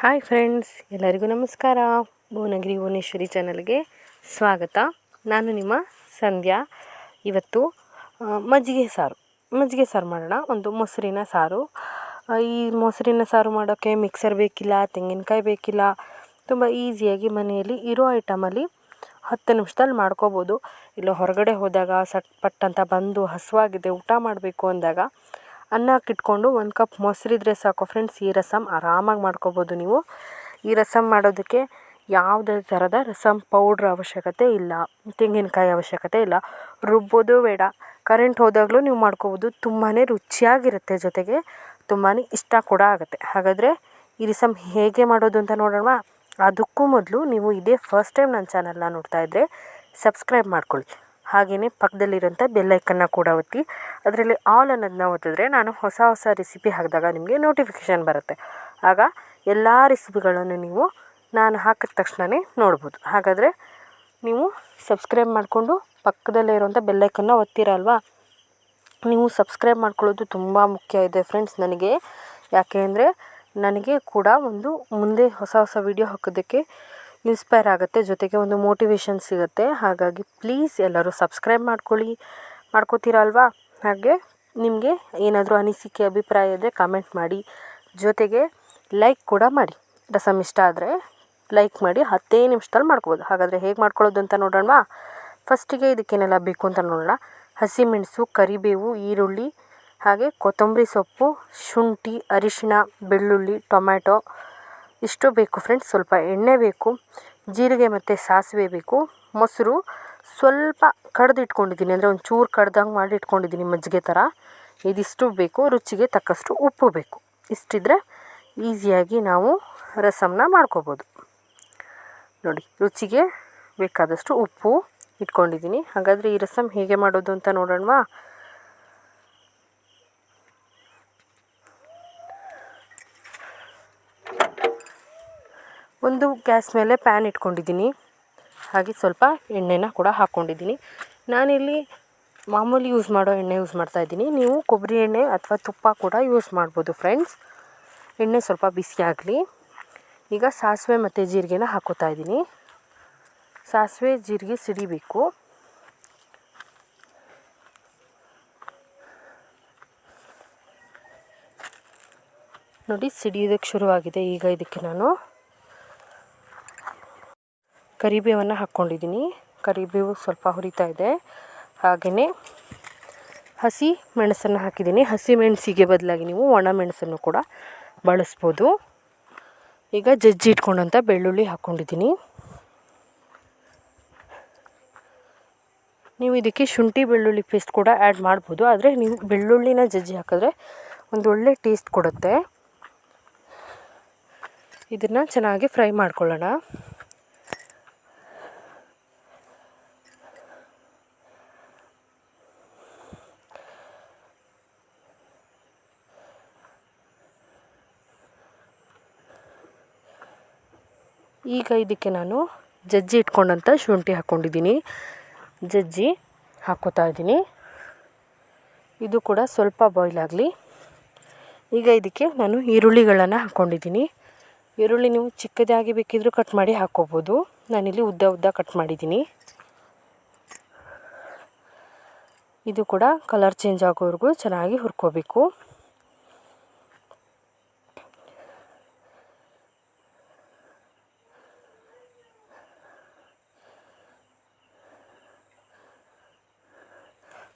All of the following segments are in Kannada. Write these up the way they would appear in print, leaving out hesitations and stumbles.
ಹಾಯ್ ಫ್ರೆಂಡ್ಸ್, ಎಲ್ಲರಿಗೂ ನಮಸ್ಕಾರ. ಭುವನಗಿರಿ ಭುವನೇಶ್ವರಿ ಚಾನಲ್ಗೆ ಸ್ವಾಗತ. ನಾನು ನಿಮ್ಮ ಸಂಧ್ಯಾ. ಇವತ್ತು ಮಜ್ಜಿಗೆ ಸಾರು ಮಾಡೋಣ. ಒಂದು ಮೊಸರಿನ ಸಾರು. ಈ ಮೊಸರಿನ ಸಾರು ಮಾಡೋಕ್ಕೆ ಮಿಕ್ಸರ್ ಬೇಕಿಲ್ಲ, ತೆಂಗಿನಕಾಯಿ ಬೇಕಿಲ್ಲ. ತುಂಬ ಈಸಿಯಾಗಿ ಮನೆಯಲ್ಲಿ ಇರೋ ಐಟಮಲ್ಲಿ 10 ನಿಮಿಷದಲ್ಲಿ ಮಾಡ್ಕೋಬೋದು. ಇಲ್ಲ ಹೊರಗಡೆ ಹೋದಾಗ ಸಟ್ಪಟ್ ಅಂತ ಬಂದು ಹಸುವಾಗಿದೆ ಊಟ ಮಾಡಬೇಕು ಅಂದಾಗ ಅನ್ನ ಹಾಕಿಟ್ಕೊಂಡು 1 ಕಪ್ ಮೊಸರಿದ್ರೆ ಸಾಕು ಫ್ರೆಂಡ್ಸ್. ಈ ರಸಮ್ ಆರಾಮಾಗಿ ಮಾಡ್ಕೋಬೋದು ನೀವು. ಈ ರಸಮ್ ಮಾಡೋದಕ್ಕೆ ಯಾವುದೇ ಥರದ ರಸಮ್ ಪೌಡ್ರ್ ಅವಶ್ಯಕತೆ ಇಲ್ಲ, ತೆಂಗಿನಕಾಯಿ ಅವಶ್ಯಕತೆ ಇಲ್ಲ, ರುಬ್ಬೋದು ಬೇಡ. ಕರೆಂಟ್ ಹೋದಾಗಲೂ ನೀವು ಮಾಡ್ಕೋಬೋದು. ತುಂಬಾ ರುಚಿಯಾಗಿರುತ್ತೆ, ಜೊತೆಗೆ ತುಂಬಾ ಇಷ್ಟ ಕೂಡ ಆಗುತ್ತೆ. ಹಾಗಾದರೆ ಈ ರಸಮ್ ಹೇಗೆ ಮಾಡೋದು ಅಂತ ನೋಡೋಣ. ಅದಕ್ಕೂ ಮೊದಲು ನೀವು ಇದೇ ಫಸ್ಟ್ ಟೈಮ್ ನನ್ನ ಚಾನಲ್ನ ನೋಡ್ತಾ ಇದ್ದರೆ ಸಬ್ಸ್ಕ್ರೈಬ್ ಮಾಡ್ಕೊಳ್ಳಿ. ಹಾಗೆಯೇ ಪಕ್ಕದಲ್ಲಿರೋಂಥ ಬೆಲ್ಲೈಕನ್ನ ಕೂಡ ಒತ್ತಿ. ಅದರಲ್ಲಿ ಆಲ್ ಅನ್ನೋದನ್ನ ಒತ್ತಿದ್ರೆ ನಾನು ಹೊಸ ರೆಸಿಪಿ ಹಾಕಿದಾಗ ನಿಮಗೆ ನೋಟಿಫಿಕೇಷನ್ ಬರುತ್ತೆ. ಆಗ ಎಲ್ಲ ರೆಸಿಪಿಗಳನ್ನು ನೀವು ನಾನು ಹಾಕಿದ ತಕ್ಷಣವೇ ನೋಡ್ಬೋದು. ಹಾಗಾದರೆ ನೀವು ಸಬ್ಸ್ಕ್ರೈಬ್ ಮಾಡಿಕೊಂಡು ಪಕ್ಕದಲ್ಲೇ ಇರೋಂಥ ಬೆಲ್ಲೈಕನ್ನ ಒತ್ತಿರಲ್ವಾ. ನೀವು ಸಬ್ಸ್ಕ್ರೈಬ್ ಮಾಡ್ಕೊಳ್ಳೋದು ತುಂಬ ಮುಖ್ಯ ಇದೆ ಫ್ರೆಂಡ್ಸ್ ನನಗೆ. ಯಾಕೆ ಅಂದರೆ ನನಗೆ ಕೂಡ ಒಂದು ಮುಂದೆ ಹೊಸ ವಿಡಿಯೋ ಹಾಕೋದಕ್ಕೆ ಇನ್ಸ್ಪೈರ್ ಆಗುತ್ತೆ, ಜೊತೆಗೆ ಒಂದು ಮೋಟಿವೇಶನ್ ಸಿಗುತ್ತೆ. ಹಾಗಾಗಿ ಪ್ಲೀಸ್ ಎಲ್ಲರೂ ಸಬ್ಸ್ಕ್ರೈಬ್ ಮಾಡ್ಕೋತೀರಲ್ವಾ. ಹಾಗೆ ನಿಮಗೆ ಏನಾದರೂ ಅನಿಸಿಕೆ ಅಭಿಪ್ರಾಯ ಇದ್ದರೆ ಕಮೆಂಟ್ ಮಾಡಿ, ಜೊತೆಗೆ ಲೈಕ್ ಕೂಡ ಮಾಡಿ. ರಸಮ್ ಇಷ್ಟ ಆದರೆ ಲೈಕ್ ಮಾಡಿ. 10 ನಿಮಿಷದಲ್ಲಿ ಮಾಡ್ಕೋಬೋದು. ಹಾಗಾದರೆ ಹೇಗೆ ಮಾಡ್ಕೊಳ್ಳೋದು ಅಂತ ನೋಡೋಣ. ಫಸ್ಟಿಗೆ ಇದಕ್ಕೇನೆಲ್ಲ ಬೇಕು ಅಂತ ನೋಡೋಣ. ಹಸಿಮೆಣಸು, ಕರಿಬೇವು, ಈರುಳ್ಳಿ, ಹಾಗೆ ಕೊತ್ತಂಬರಿ ಸೊಪ್ಪು, ಶುಂಠಿ, ಅರಿಶಿಣ, ಬೆಳ್ಳುಳ್ಳಿ, ಟೊಮ್ಯಾಟೊ ಇಷ್ಟು ಬೇಕು ಫ್ರೆಂಡ್ಸ್. ಸ್ವಲ್ಪ ಎಣ್ಣೆ ಬೇಕು, ಜೀರಿಗೆ ಮತ್ತು ಸಾಸಿವೆ ಬೇಕು, ಮೊಸರು ಸ್ವಲ್ಪ ಕಡ್ದು ಇಟ್ಕೊಂಡಿದ್ದೀನಿ, ಅಂದರೆ ಒಂದು ಚೂರು ಕಡ್ದಂಗೆ ಮಾಡಿ ಇಟ್ಕೊಂಡಿದ್ದೀನಿ ಮಜ್ಜಿಗೆ ಥರ. ಇದಿಷ್ಟು ಬೇಕು. ರುಚಿಗೆ ತಕ್ಕಷ್ಟು ಉಪ್ಪು ಬೇಕು. ಇಷ್ಟಿದ್ರೆ ಈಸಿಯಾಗಿ ನಾವು ರಸಮ್ನ ಮಾಡ್ಕೋಬೋದು. ನೋಡಿ, ರುಚಿಗೆ ಬೇಕಾದಷ್ಟು ಉಪ್ಪು ಇಟ್ಕೊಂಡಿದ್ದೀನಿ. ಹಾಗಾದರೆ ಈ ರಸಮ್ ಹೇಗೆ ಮಾಡೋದು ಅಂತ ನೋಡೋಣವಾ. ಒಂದು ಗ್ಯಾಸ್ ಮೇಲೆ ಪ್ಯಾನ್ ಇಟ್ಕೊಂಡಿದ್ದೀನಿ. ಹಾಗೆ ಸ್ವಲ್ಪ ಎಣ್ಣೆನ ಕೂಡ ಹಾಕ್ಕೊಂಡಿದ್ದೀನಿ. ನಾನಿಲ್ಲಿ ಮಾಮೂಲಿ ಯೂಸ್ ಮಾಡೋ ಎಣ್ಣೆ ಯೂಸ್ ಮಾಡ್ತಾಯಿದ್ದೀನಿ. ನೀವು ಕೊಬ್ಬರಿ ಎಣ್ಣೆ ಅಥವಾ ತುಪ್ಪ ಕೂಡ ಯೂಸ್ ಮಾಡ್ಬೋದು ಫ್ರೆಂಡ್ಸ್. ಎಣ್ಣೆ ಸ್ವಲ್ಪ ಬಿಸಿ ಆಗಲಿ. ಈಗ ಸಾಸಿವೆ ಮತ್ತು ಜೀರಿಗೆನ ಹಾಕೋತಾ ಇದ್ದೀನಿ. ಸಾಸಿವೆ ಜೀರಿಗೆ ಸಿಡಿಬೇಕು. ನೋಡಿ, ಸಿಡಿಯೋದಕ್ಕೆ ಶುರುವಾಗಿದೆ. ಈಗ ಇದಕ್ಕೆ ನಾನು ಕರಿಬೇವನ್ನು ಹಾಕ್ಕೊಂಡಿದ್ದೀನಿ. ಕರಿಬೇವು ಸ್ವಲ್ಪ ಹುರಿತಾ ಇದೆ. ಹಾಗೆಯೇ ಹಸಿ ಮೆಣಸನ್ನು ಹಾಕಿದ್ದೀನಿ. ಹಸಿ ಮೆಣಸಿಗೆ ಬದಲಾಗಿ ನೀವು ಒಣ ಮೆಣಸನ್ನು ಕೂಡ ಬಳಸ್ಬೋದು. ಈಗ ಜಜ್ಜಿ ಇಟ್ಕೊಂಡಂಥ ಬೆಳ್ಳುಳ್ಳಿ ಹಾಕ್ಕೊಂಡಿದ್ದೀನಿ. ನೀವು ಇದಕ್ಕೆ ಶುಂಠಿ ಬೆಳ್ಳುಳ್ಳಿ ಪೇಸ್ಟ್ ಕೂಡ ಆ್ಯಡ್ ಮಾಡ್ಬೋದು, ಆದರೆ ನೀವು ಬೆಳ್ಳುಳ್ಳಿನ ಜಜ್ಜಿ ಹಾಕಿದ್ರೆ ಒಂದು ಒಳ್ಳೆ ಟೇಸ್ಟ್ ಕೊಡುತ್ತೆ. ಇದನ್ನು ಚೆನ್ನಾಗಿ ಫ್ರೈ ಮಾಡ್ಕೊಳ್ಳೋಣ. ಈಗ ಇದಕ್ಕೆ ನಾನು ಜಜ್ಜಿ ಇಟ್ಕೊಂಡಂಥ ಶುಂಠಿ ಹಾಕ್ಕೊಂಡಿದ್ದೀನಿ. ಜಜ್ಜಿ ಹಾಕ್ಕೋತಾ ಇದ್ದೀನಿ. ಇದು ಕೂಡ ಸ್ವಲ್ಪ ಬಾಯ್ಲ್ ಆಗಲಿ. ಈಗ ಇದಕ್ಕೆ ನಾನು ಈರುಳ್ಳಿಗಳನ್ನು ಹಾಕ್ಕೊಂಡಿದ್ದೀನಿ. ಈರುಳ್ಳಿ ನೀವು ಚಿಕ್ಕದಾಗಿ ಬೇಕಿದ್ದರೂ ಕಟ್ ಮಾಡಿ ಹಾಕ್ಕೋಬೋದು. ನಾನಿಲ್ಲಿ ಉದ್ದ ಕಟ್ ಮಾಡಿದ್ದೀನಿ. ಇದು ಕೂಡ ಕಲರ್ ಚೇಂಜ್ ಆಗೋವರೆಗೂ ಚೆನ್ನಾಗಿ ಹುರ್ಕೋಬೇಕು.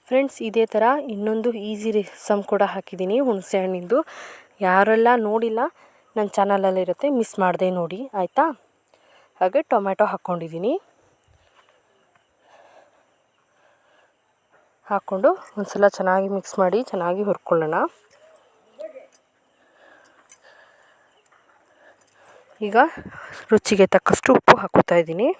ಫ್ರೆಂಡ್ಸ್, ಇದೇ ಥರ ಇನ್ನೊಂದು ಈಸಿ ರಸಮ್ ಕೂಡ ಹಾಕಿದ್ದೀನಿ, ಹುಣಸೆ ಹಣ್ಣಿಂದು. ಯಾರೆಲ್ಲ ನೋಡಿಲ್ಲ ನನ್ನ ಚಾನಲಲ್ಲಿರುತ್ತೆ, ಮಿಸ್ ಮಾಡದೆ ನೋಡಿ ಆಯಿತಾ. ಹಾಗೆ ಟೊಮ್ಯಾಟೊ ಹಾಕ್ಕೊಂಡಿದ್ದೀನಿ. ಹಾಕ್ಕೊಂಡು ಒಂದು ಸಲ ಚೆನ್ನಾಗಿ ಮಿಕ್ಸ್ ಮಾಡಿ ಚೆನ್ನಾಗಿ ಹುರ್ಕೊಳ್ಳೋಣ. ಈಗ ರುಚಿಗೆ ತಕ್ಕಷ್ಟು ಉಪ್ಪು ಹಾಕೋತಾ ಇದ್ದೀನಿ.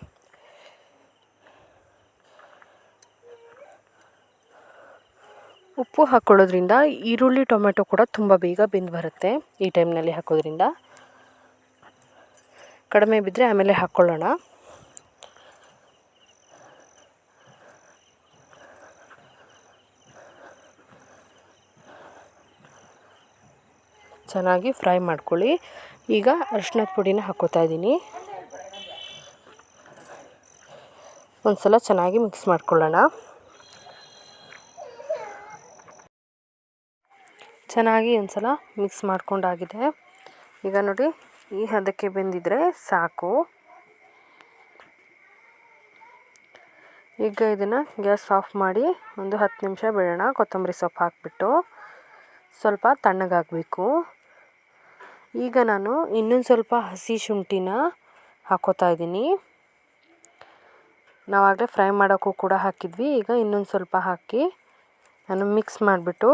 ಉಪ್ಪು ಹಾಕ್ಕೊಳ್ಳೋದ್ರಿಂದ ಈರುಳ್ಳಿ ಟೊಮೆಟೊ ಕೂಡ ತುಂಬ ಬೇಗ ಬೆಂದು ಬರುತ್ತೆ. ಈ ಟೈಮ್ನಲ್ಲಿ ಹಾಕೋದ್ರಿಂದ ಕಡಿಮೆ ಬಿದ್ದರೆ ಆಮೇಲೆ ಹಾಕ್ಕೊಳ್ಳೋಣ. ಚೆನ್ನಾಗಿ ಫ್ರೈ ಮಾಡ್ಕೊಳ್ಳಿ. ಈಗ ಅರಿಶಿಣದ ಪುಡಿನ ಹಾಕ್ಕೋತಾ ಇದ್ದೀನಿ. ಒಂದು ಸಲ ಚೆನ್ನಾಗಿ ಮಿಕ್ಸ್ ಮಾಡ್ಕೊಳ್ಳೋಣ. ಚೆನ್ನಾಗಿ ಒಂದು ಸಲ ಮಿಕ್ಸ್ ಮಾಡ್ಕೊಂಡಾಗಿದೆ. ಈಗ ನೋಡಿ, ಈ ಹದಕ್ಕೆ ಬೆಂದಿದ್ರೆ ಸಾಕು. ಈಗ ಇದನ್ನು ಗ್ಯಾಸ್ ಆಫ್ ಮಾಡಿ ಒಂದು 10 ನಿಮಿಷ ಬಿಡೋಣ. ಕೊತ್ತಂಬರಿ ಸೊಪ್ಪು ಹಾಕಿಬಿಟ್ಟು ಸ್ವಲ್ಪ ತಣ್ಣಗಾಗಬೇಕು. ಈಗ ನಾನು ಇನ್ನೊಂದು ಸ್ವಲ್ಪ ಹಸಿ ಶುಂಠಿನ ಹಾಕ್ಕೋತಾ ಇದ್ದೀನಿ. ನಾವಾಗಲೇ ಫ್ರೈ ಮಾಡೋಕ್ಕೂ ಕೂಡ ಹಾಕಿದ್ವಿ. ಈಗ ಇನ್ನೊಂದು ಸ್ವಲ್ಪ ಹಾಕಿ ನಾನು ಮಿಕ್ಸ್ ಮಾಡಿಬಿಟ್ಟು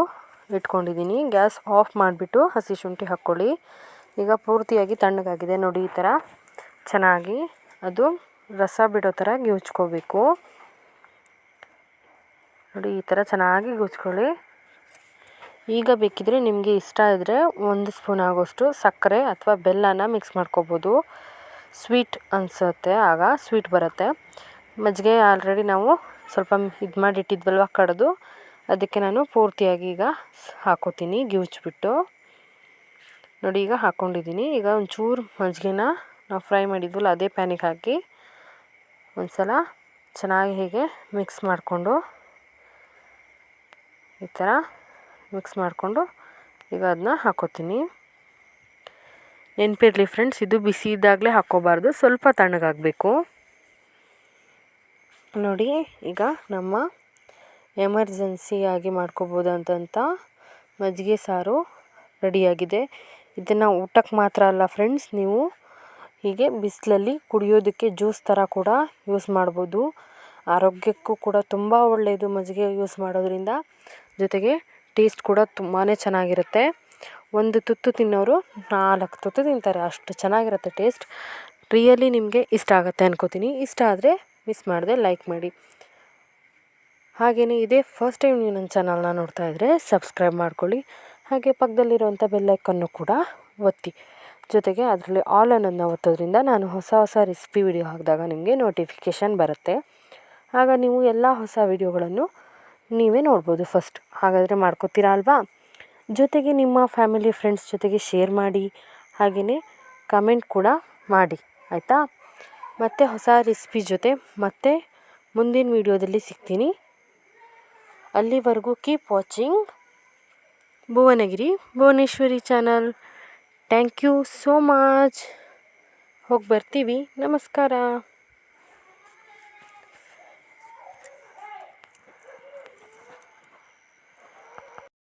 ಇಟ್ಕೊಂಡಿದ್ದೀನಿ. ಗ್ಯಾಸ್ ಆಫ್ ಮಾಡಿಬಿಟ್ಟು ಹಸಿ ಶುಂಠಿ ಹಾಕ್ಕೊಳ್ಳಿ. ಈಗ ಪೂರ್ತಿಯಾಗಿ ತಣ್ಣಗಾಗಿದೆ ನೋಡಿ. ಈ ಥರ ಚೆನ್ನಾಗಿ ಅದು ರಸ ಬಿಡೋ ಥರ ಗಿವ್ಚ್ಕೋಬೇಕು ನೋಡಿ. ಈ ಥರ ಚೆನ್ನಾಗಿ ಗುಜ್ಕೊಳ್ಳಿ. ಈಗ ಬೇಕಿದ್ರೆ ನಿಮಗೆ ಇಷ್ಟ ಇದ್ದರೆ 1 ಸ್ಪೂನ್ ಆಗೋಷ್ಟು ಸಕ್ಕರೆ ಅಥವಾ ಬೆಲ್ಲನ ಮಿಕ್ಸ್ ಮಾಡ್ಕೋಬೋದು. ಸ್ವೀಟ್ ಅನಿಸುತ್ತೆ, ಆಗ ಸ್ವೀಟ್ ಬರುತ್ತೆ. ಮಜ್ಜಿಗೆ ಆಲ್ರೆಡಿ ನಾವು ಸ್ವಲ್ಪ ಇದು ಮಾಡಿಟ್ಟಿದ್ವಲ್ವ ಕಡೆದು, ಅದಕ್ಕೆ ನಾನು ಪೂರ್ತಿಯಾಗಿ ಈಗ ಹಾಕೋತೀನಿ ಗಿವ್ಚ್ಬಿಟ್ಟು ನೋಡಿ. ಈಗ ಹಾಕ್ಕೊಂಡಿದ್ದೀನಿ. ಈಗ ಒಂಚೂರು ಮಜ್ಜಿಗೆನ ನಾವು ಫ್ರೈ ಮಾಡಿದ್ವಲ್ಲ ಅದೇ ಪ್ಯಾನಿಗೆ ಹಾಕಿ ಒಂದು ಸಲ ಚೆನ್ನಾಗಿ ಹೀಗೆ ಮಿಕ್ಸ್ ಮಾಡಿಕೊಂಡು ಈ ಥರ ಮಿಕ್ಸ್ ಮಾಡಿಕೊಂಡು ಈಗ ಅದನ್ನ ಹಾಕ್ಕೋತೀನಿ. ನೆನಪಿರಲಿ ಫ್ರೆಂಡ್ಸ್, ಇದು ಬಿಸಿ ಇದ್ದಾಗಲೇ ಹಾಕ್ಕೋಬಾರ್ದು, ಸ್ವಲ್ಪ ತಣ್ಣಗಾಗಬೇಕು ನೋಡಿ. ಈಗ ನಮ್ಮ ಎಮರ್ಜೆನ್ಸಿಯಾಗಿ ಮಾಡ್ಕೋಬೋದಂತ ಮಜ್ಜಿಗೆ ಸಾರು ರೆಡಿಯಾಗಿದೆ. ಇದನ್ನು ಊಟಕ್ಕೆ ಮಾತ್ರ ಅಲ್ಲ ಫ್ರೆಂಡ್ಸ್, ನೀವು ಹೀಗೆ ಬಿಸಿಲಲ್ಲಿ ಕುಡಿಯೋದಕ್ಕೆ ಜ್ಯೂಸ್ ಥರ ಕೂಡ ಯೂಸ್ ಮಾಡ್ಬೋದು. ಆರೋಗ್ಯಕ್ಕೂ ಕೂಡ ತುಂಬ ಒಳ್ಳೆಯದು ಮಜ್ಜಿಗೆ ಯೂಸ್ ಮಾಡೋದ್ರಿಂದ. ಜೊತೆಗೆ ಟೇಸ್ಟ್ ಕೂಡ ತುಂಬಾ ಚೆನ್ನಾಗಿರುತ್ತೆ. ಒಂದು ತುತ್ತು ತಿನ್ನೋರು 4 ತುತ್ತು ತಿಂತಾರೆ, ಅಷ್ಟು ಚೆನ್ನಾಗಿರುತ್ತೆ ಟೇಸ್ಟ್. ರಿಯಲಿ ನಿಮಗೆ ಇಷ್ಟ ಆಗುತ್ತೆ ಅನ್ಕೋತೀನಿ. ಇಷ್ಟ ಆದರೆ ಮಿಸ್ ಮಾಡದೆ ಲೈಕ್ ಮಾಡಿ. ಹಾಗೆಯೇ ಇದೇ ಫಸ್ಟ್ ಟೈಮ್ ನೀವು ನನ್ನ ಚಾನಲ್ನ ನೋಡ್ತಾ ಇದ್ದರೆ ಸಬ್ಸ್ಕ್ರೈಬ್ ಮಾಡ್ಕೊಳ್ಳಿ. ಹಾಗೆ ಪಕ್ಕದಲ್ಲಿರುವಂಥ ಬೆಲ್ಲೈಕನ್ನು ಕೂಡ ಒತ್ತಿ. ಜೊತೆಗೆ ಅದರಲ್ಲಿ ಆಲ್ ಅನ್ನೋದನ್ನ ಒತ್ತೋದ್ರಿಂದ ನಾನು ಹೊಸ ರೆಸಿಪಿ ವಿಡಿಯೋ ಹಾಕಿದಾಗ ನಿಮಗೆ ನೋಟಿಫಿಕೇಷನ್ ಬರುತ್ತೆ. ಆಗ ನೀವು ಎಲ್ಲ ಹೊಸ ವಿಡಿಯೋಗಳನ್ನು ನೀವೇ ನೋಡ್ಬೋದು ಫಸ್ಟ್. ಹಾಗಾದರೆ ಮಾಡ್ಕೋತೀರಾ ಅಲ್ವಾ? ಜೊತೆಗೆ ನಿಮ್ಮ ಫ್ಯಾಮಿಲಿ ಫ್ರೆಂಡ್ಸ್ ಜೊತೆಗೆ ಶೇರ್ ಮಾಡಿ. ಹಾಗೆಯೇ ಕಮೆಂಟ್ ಕೂಡ ಮಾಡಿ, ಆಯಿತಾ? ಮತ್ತು ಹೊಸ ರೆಸಿಪಿ ಜೊತೆ ಮತ್ತೆ ಮುಂದಿನ ವಿಡಿಯೋದಲ್ಲಿ ಸಿಗ್ತೀನಿ. ಅಲ್ಲಿವರೆಗೂ keep watching Bhuvanagiri Bhuvaneshwari channel. Thank you so much. ಹೋಗಿ ಬರ್ತೀವಿ. ನಮಸ್ಕಾರ.